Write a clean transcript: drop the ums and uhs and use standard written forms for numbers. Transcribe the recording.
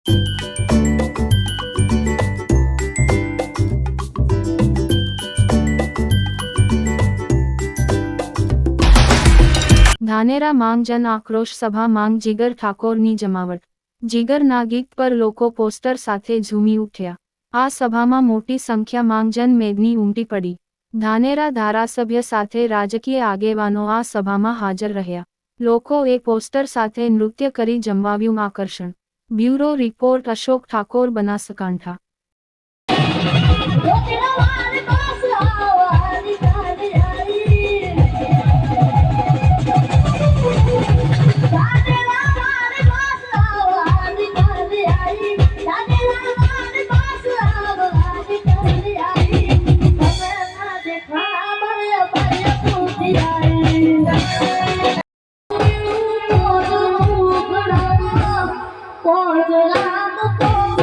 ધાનેરા માંગ જન આક્રોશ સભા માંગ જીગર ઠાકોરની જમાવટ। જીગરના ગીત પર લોકો પોસ્ટર સાથે ઝૂમી ઉઠ્યા। આ સભામાં મોટી સંખ્યામાં જન મેદની ઉમટી પડી। ધાનેરા ધારાસભ્ય સાથે રાજકીય આગેવાનો આ સભામાં હાજર રહ્યા। લોકોએ પોસ્ટર સાથે નૃત્ય કરી જમાવ્યું આકર્ષણ। Bureau report Ashok Thakor, Banaskantha. કોણ